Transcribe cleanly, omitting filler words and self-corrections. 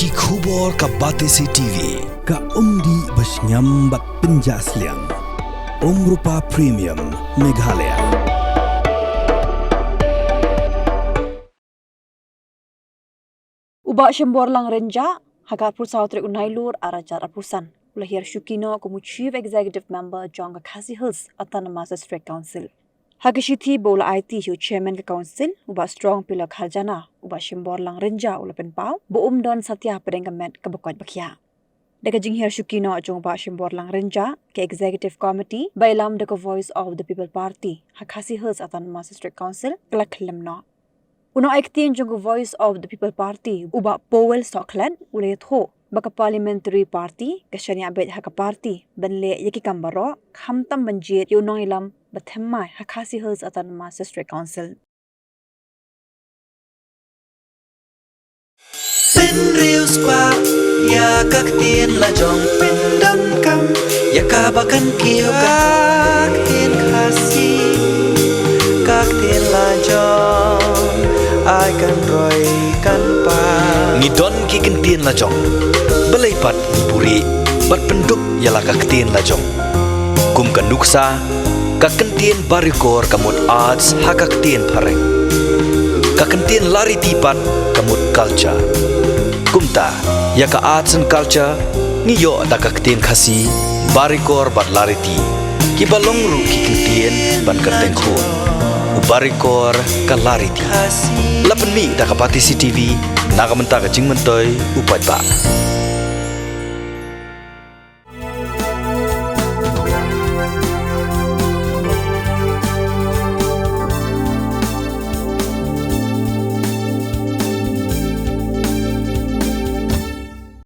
ki khubor ka Batesi TV ka umdi basnyam bat penjaslian Rupa Premium Meghalaya. Uba Shembor lang renja Hagarpur South Unailur Arajar Apusan Ulahir Shukino como Chief Executive Member John Khadc Hills Autonomous District Council. Hagashithi bola IT hu Chairman ka Council uba strong pillar Khaljana uba Shembor lang renja ulapen pau bo don Satya Pedengament kabakot bakya. Deka jinghir Shukino jong ba Shembor lang renja ke Executive Committee by Ïalam deka Voice of the People Party Khadc Hills Autonomous District Council kala Khyllem no. Uno aiktin jong Voice of the People Party uba Powell Stockland ulayat ho baka Parliamentary Party kashanya bet haka party banle yaki kambaro khamtam banjit yunong Ïalam bathemmai Khadc Hills Autonomous District Council. Pin real squad ya kak tin la jong pin dam kam ya kabakan kiyo kak tin khasi kak tin la jong ai kan roy kan pa ni don ki kentin la jong belai pat ni puri bat penduk yala ka kentin la jong kum kan nuksa ka kentin barikor kamut arts haka kentin phareng ka kentin lari tipat kamut culture kumta ya ka arts and culture ni yo da ka kentin khasi barikor bat lari ti ki balong ru ki kentin ban kerteng khun ubarikor ka lari ti lapen mi da ka Batesi TV naga menta ka jingmentoi upat ba